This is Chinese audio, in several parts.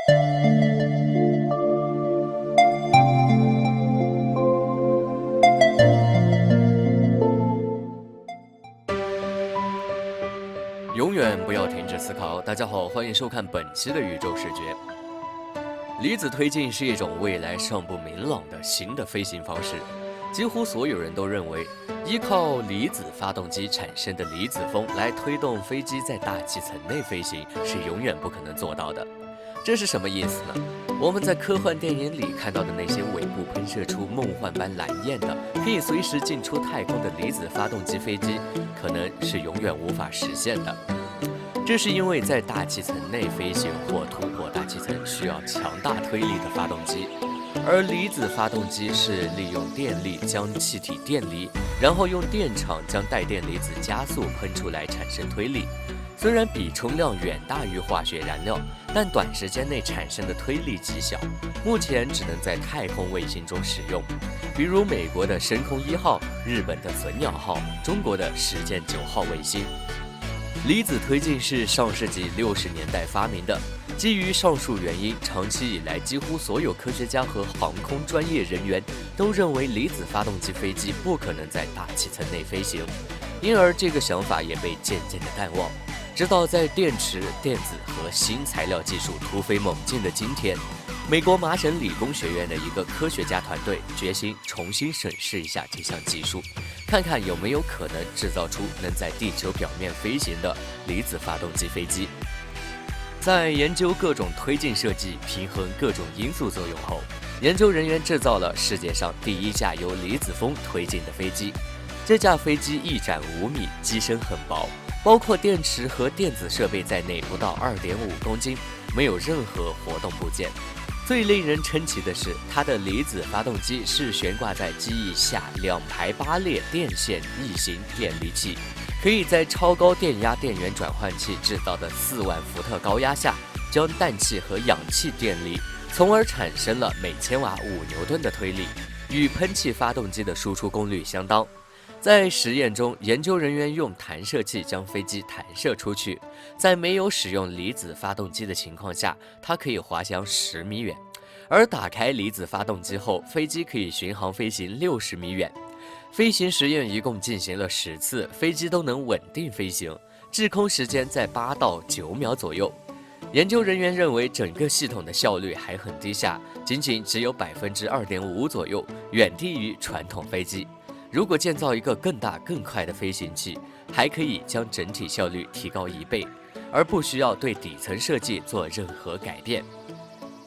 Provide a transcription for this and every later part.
永远不要停止思考。大家好，欢迎收看本期的宇宙视觉。离子推进是一种未来尚不明朗的新的飞行方式，几乎所有人都认为，依靠离子发动机产生的离子风来推动飞机在大气层内飞行是永远不可能做到的。这是什么意思呢？我们在科幻电影里看到的那些尾部喷射出梦幻般蓝焰的，可以随时进出太空的离子发动机飞机，可能是永远无法实现的。这是因为在大气层内飞行或突破大气层需要强大推力的发动机，而离子发动机是利用电力将气体电离，然后用电场将带电离子加速喷出来产生推力。虽然比冲量远大于化学燃料，但短时间内产生的推力极小，目前只能在太空卫星中使用，比如美国的深空1号、日本的隼鸟号、中国的实践9号卫星。离子推进是上世纪60年代发明的，基于上述原因，长期以来几乎所有科学家和航空专业人员都认为离子发动机飞机不可能在大气层内飞行，因而这个想法也被渐渐的淡忘。直到在电池、电子和新材料技术突飞猛进的今天，美国麻省理工学院的一个科学家团队决心重新审视一下这项技术，看看有没有可能制造出能在地球表面飞行的离子发动机飞机。在研究各种推进设计、平衡各种因素作用后，研究人员制造了世界上第一架由离子风推进的飞机。这架飞机翼展5米，机身很薄，包括电池和电子设备在内不到2.5公斤，没有任何活动部件。最令人称奇的是，它的离子发动机是悬挂在机翼下2排8列电线异形电离器，可以在超高电压电源转换器制造的4万伏特高压下，将氮气和氧气电离，从而产生了每千瓦5牛顿的推力，与喷气发动机的输出功率相当。在实验中，研究人员用弹射器将飞机弹射出去，在没有使用离子发动机的情况下，它可以滑翔10米远，而打开离子发动机后，飞机可以巡航飞行60米远。飞行实验一共进行了10次，飞机都能稳定飞行，滞空时间在8到9秒左右。研究人员认为整个系统的效率还很低下，仅只有2.5%左右，远低于传统飞机。如果建造一个更大更快的飞行器，还可以将整体效率提高1倍，而不需要对底层设计做任何改变。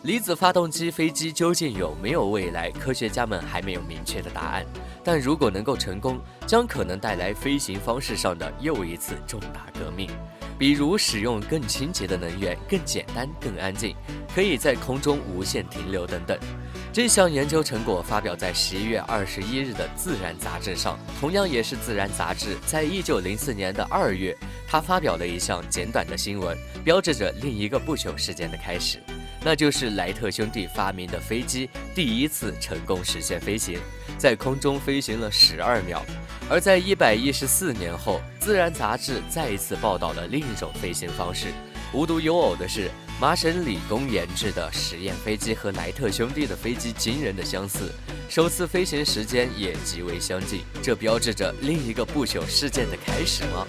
离子发动机飞机究竟有没有未来，科学家们还没有明确的答案，但如果能够成功，将可能带来飞行方式上的又一次重大革命，比如使用更清洁的能源、更简单、更安静，可以在空中无限停留等等。这项研究成果发表在11月21日的《自然》杂志上，同样也是《自然》杂志在1904年的2月，它发表了一项简短的新闻，标志着另一个不朽事件的开始，那就是莱特兄弟发明的飞机第一次成功实现飞行，在空中飞行了12秒。而在114年后，《自然》杂志再一次报道了另一种飞行方式。无独有偶的是，麻省理工研制的实验飞机和莱特兄弟的飞机惊人的相似，首次飞行时间也极为相近，这标志着另一个不朽事件的开始吗？